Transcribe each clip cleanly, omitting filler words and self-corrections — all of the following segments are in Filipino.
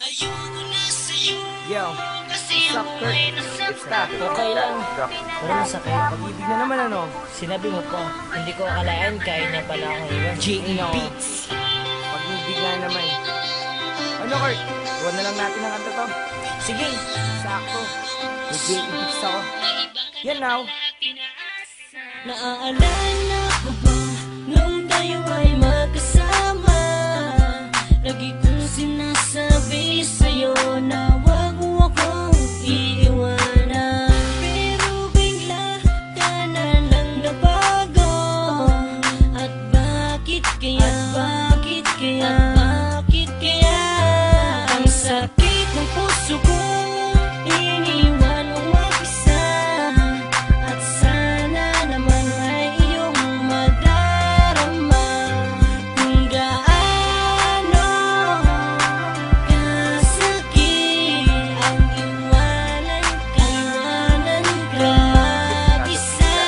Yo, what's up, Kurt? It's that. Okay lang. Pero masakit. Pag-ibig na naman, ano? Sinabi mo pa. Hindi ko akalain kaya niya pala akong iwan. J.E. Beats. Pag-ibig na naman. Ano, Kurt? Iwan na lang natin ang kanta to. Sige. Sakto. May J.E. Beats ako. Yan now. Naaalala ko ba nung tayo ay magkasama? Lagi kong sinasabi sa'yo na wag mo akong iiwanan. Pero bigla ka na lang nabago. At bakit kaya? Bakit kaya? Bakit kaya? Ang sakit ng puso ko, iniwan mo mag-isa. At sana naman ay iyong madarama kung gaano kasakit ang iwanan ka mag-isa.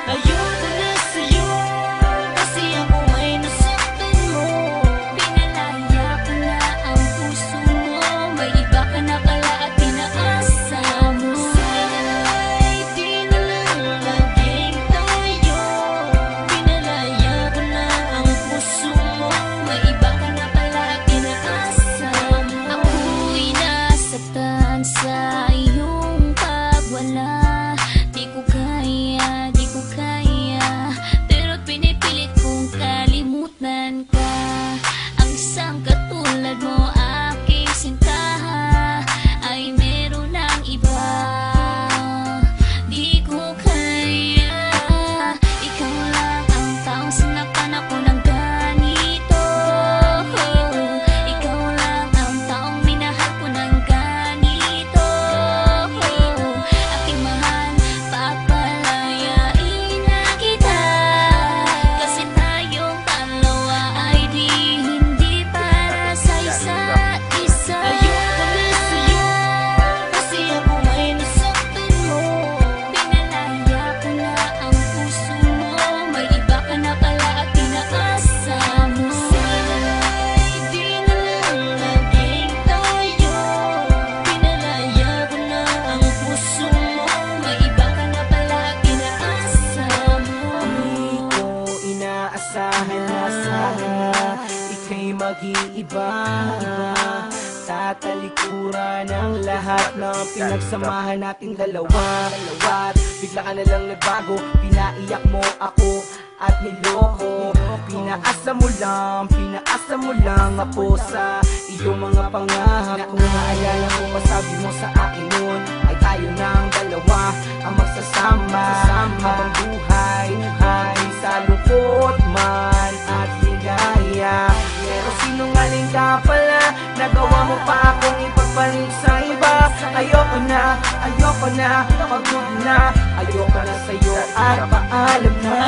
Ayoko na sa'yo kasi ako ay nasaktan mo. Pinalaya ko na ang puso mo, may iba ka na pala at pinaasa mo. Sana'y di na lang laging tayo. Pinalaya ko na ang puso mo, may iba ka na pala at pinaasa mo. Ako'y nasaktan sa iyong pagwala. Di ko kaya, di ko kaya, pero pinipilit kong kalimutan ka. Ang isang katulad mo, aking sinta, ay meron ng iba. Di ko kaya, ikaw lang ang taong sinaktan ako ng ganito. Ikaw lang ang taong minahal ko ng ganito. Aking mahal, papalayain na kita, kasi tayong dalawa ay hindi para sa isa't isa. Ayoko na sa'yo kasi ako ay nasaktan mo. Pinalaya ko na ang puso mo, may iba ka na pala at pinaasa mo. Sana'y di na lang laging tayo. Pinalaya ko na ang puso mo, may iba ka na pala at pinaasa mo. Di ko inaasahan na ika'y mag-iiba. Tatalikuran ang lahat ng pinagsamahan nating dalawa. At bigla ka na lang nagbago, pinaiyak mo ako at niloko. Pinaasa mo lang ako sa iyong mga pangako. Naalala ko pa sabi mo sa akin noon ay tayo ng dalawa ang magsasama habang buhay ay sa lungkot man at ligaya. Pero sinungaling ka pala, nagawa mo pa akong ipagpalit sa iba. Ayoko na, pagod na, ayoko na sa'yo at paalam na.